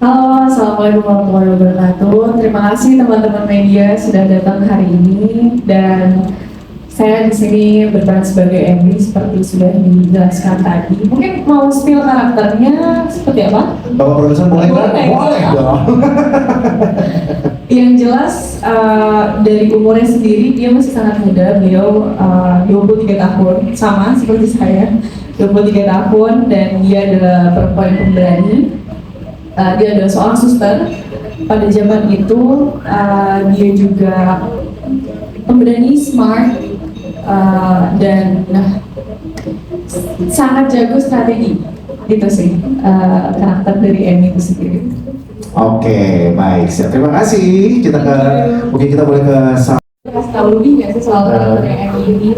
Halo, Assalamualaikum warahmatullahi wabarakatuh. Terima kasih teman-teman media sudah datang hari ini dan saya di sini berperan sebagai Emily seperti sudah dijelaskan tadi. Mungkin mau spill karakternya seperti apa? Bapak produser boleh kan? Boleh. Boleh dong. Yang jelas dari umurnya sendiri dia masih sangat muda. Beliau 23 tahun, sama seperti saya. 23 tahun dan dia adalah perempuan yang pemberani. Dia adalah seorang suster. Pada zaman itu dia juga pemberani, smart, dan sangat jago strategi. Itu sih karakter dari Emmy itu sendiri. Oke, baik. Siap. Terima kasih. Mungkin kita boleh ke Kasih tahu lebih nggak sih soal karakternya Emmy ini?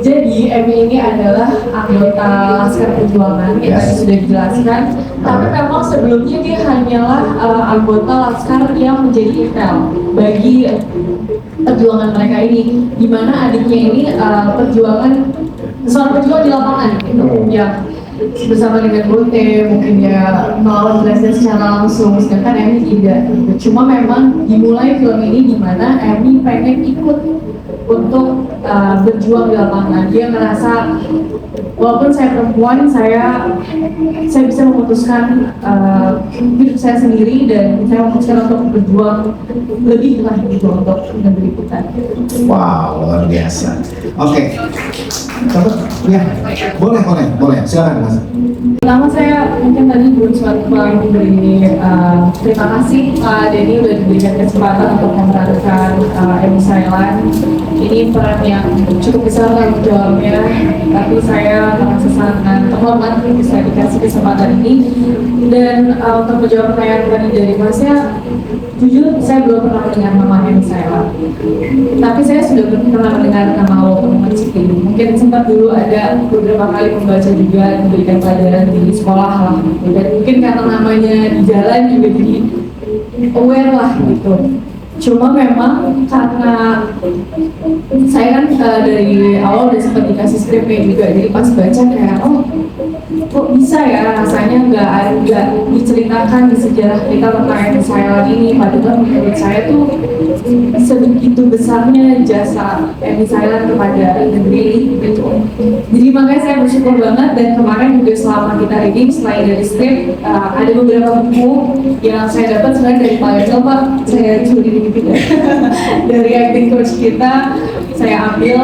Jadi Emmy ini adalah anggota Laskar Perjuangan yang tadi sudah dijelaskan. Tapi memang sebelumnya dia hanyalah anggota Laskar yang menjadi intel bagi perjuangan mereka ini. Di mana adiknya ini seorang pejuang di lapangan gitu, yang bersama dengan Bote mungkin ya melawan Belanda secara langsung, sedangkan Emmy tidak. Cuma memang dimulai film ini di mana Emmy pengen ikut untuk berjuang di lapangan. Dia merasa walaupun saya perempuan, saya bisa memutuskan hidup saya sendiri dan saya memutuskan untuk berjuang lebih lah gitu untuk negeri kita. Wow, luar biasa. Oke. Ya, boleh. Silakan Mas. Pertama saya mungkin tadi berusaha memberi terima kasih Pak Denny sudah diberikan kesempatan untuk memerankan Emmy Sailan. Ini peran yang cukup besar tanggung jawabnya, tapi saya merasa sangat terhormat bisa dikasih kesempatan ini. Dan untuk menjawab pertanyaan tadi dari Masnya, jujur saya belum pernah mendengar nama Emmy Sailan, tapi saya sudah pernah mendengar nama Woman City. Mungkin sempat dulu ada beberapa kali membaca juga, memberikan pelajaran di sekolah lah gitu. Dan mungkin karena namanya di jalan juga jadi aware lah gitu. Cuma memang karena saya kan dari awal udah sempat dikasih skripnya juga, jadi pas baca kayak kok bisa ya, rasanya nggak diceritakan di sejarah kita tentang Emmy Sailan ini. Padahal menurut saya tuh sebegitu besarnya jasa Emmy Sailan kepada negeri gitu. Jadi makanya saya bersyukur banget, dan kemarin juga selama kita reading selain dari skrip ada beberapa buku yang saya dapat sebenarnya dari Pak Yosel. Pak, saya curi dari acting coach kita, saya ambil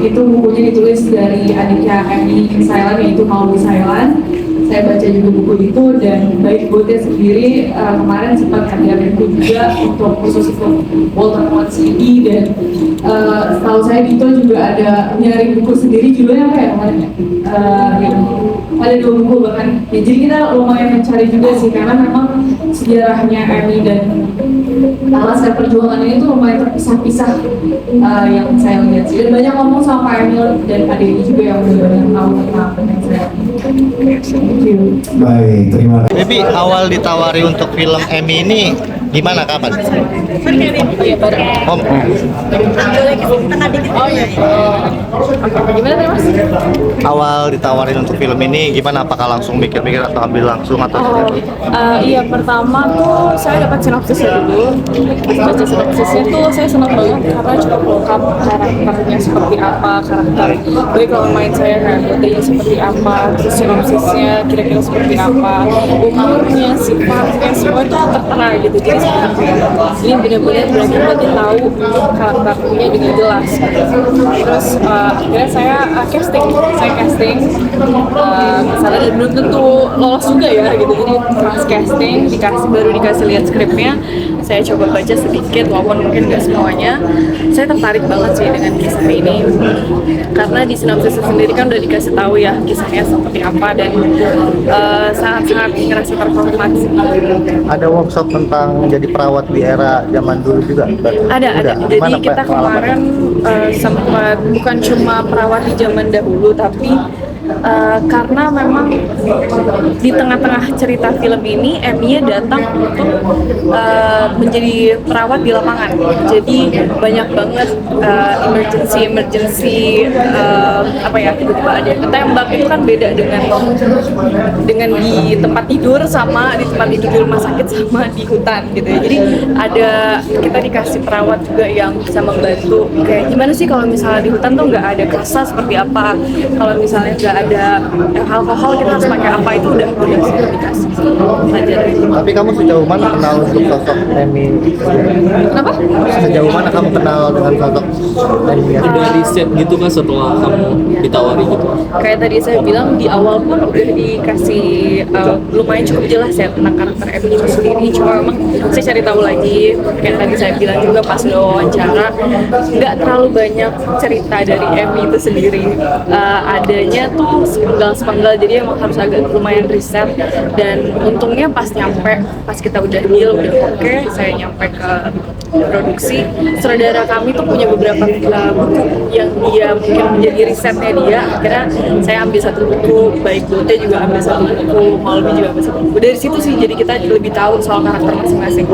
itu bukunya ditulis dari adiknya Emmy Sailan, yaitu Mauli Sailan. Saya baca juga buku itu, dan baik Bote sendiri kemarin sempat ada buku juga untuk khusus untuk Walter City, dan setahu saya Dito juga ada nyari buku sendiri judulnya apa ya kemarin ya? Ada 2 buku bahkan ya, jadi kita lumayan mencari juga sih, karena memang sejarahnya Emmy dan Laskar Perjuangan ini tuh lumayan terpisah-pisah yang saya lihat sih. Dan banyak ngomong sama Pak Emil dan Pak Denny juga yang udah banyak tahu tentang saya. Baik, terima kasih. Baby, awal ditawari untuk film Emmy ini gimana, kapan? Gimana tadi Mas? Awal ditawarin untuk film ini gimana? Apakah langsung mikir-mikir atau ambil langsung atau? Iya, pertama tuh saya dapat sinopsisnya dulu. Pas baca sinopsisnya tuh saya senang banget karena cukup lengkap karakternya seperti apa, karakter baik kalau main saya karakternya seperti apa, terus sinopsisnya kira-kira seperti apa, umurnya, sifatnya, semua itu tertera gitu. Jadi ini benar-benar berarti tahu karakternya dengan jelas. Terus akhirnya saya casting misalnya, dan belum tentu lolos juga ya gitu. Jadi pas casting baru dikasih lihat skripnya, saya coba baca sedikit walaupun mungkin nggak semuanya. Saya tertarik banget sih dengan kisah ini karena di sinopsis sendiri kan udah dikasih tahu ya kisahnya seperti apa, dan sangat-sangat ngerasa terhormat sih. Ada workshop tentang jadi perawat di era zaman dulu juga? Ada. Jadi kita kemarin sempat bukan cuma perawat di zaman dahulu, tapi Karena memang di tengah-tengah cerita film ini Emmy-nya datang untuk menjadi perawat di lapangan. Jadi banyak banget emergency apa ya, tiba-tiba ada yang ketembak. Itu kan beda dengan di tempat tidur sama di tempat tidur di rumah sakit sama di hutan gitu ya. Jadi kita dikasih perawat juga yang bisa membantu kayak gimana sih kalau misalnya di hutan tuh nggak ada kasa seperti apa, kalau misalnya nggak ada alkohol kita harus pakai apa, itu udah dikasih pelajaran. Tapi kamu sejauh mana kenal untuk sosok Emmy? Kenapa? Sejauh mana kamu kenal dengan sosok Emmy? Ada riset gitu kan setelah kamu ditawari gitu? Kayak tadi saya bilang di awal pun udah dikasih lumayan cukup jelas ya tentang karakter Emmy itu sendiri. Cuma memang saya cari tahu lagi, kayak tadi saya bilang juga pas wawancara, nggak terlalu banyak cerita dari Emmy itu sendiri. Adanya tuh sepenggal-sepenggal, jadi emang harus agak lumayan riset. Dan untungnya pas kita udah deal, udah oke, saya nyampe ke produksi, sutradara kami tuh punya beberapa buku yang dia mungkin menjadi risetnya dia. Akhirnya saya ambil satu buku, baik Bote juga ambil satu buku, Malvi juga ambil satu buku. Dari situ sih jadi kita lebih tahu soal karakter masing-masing.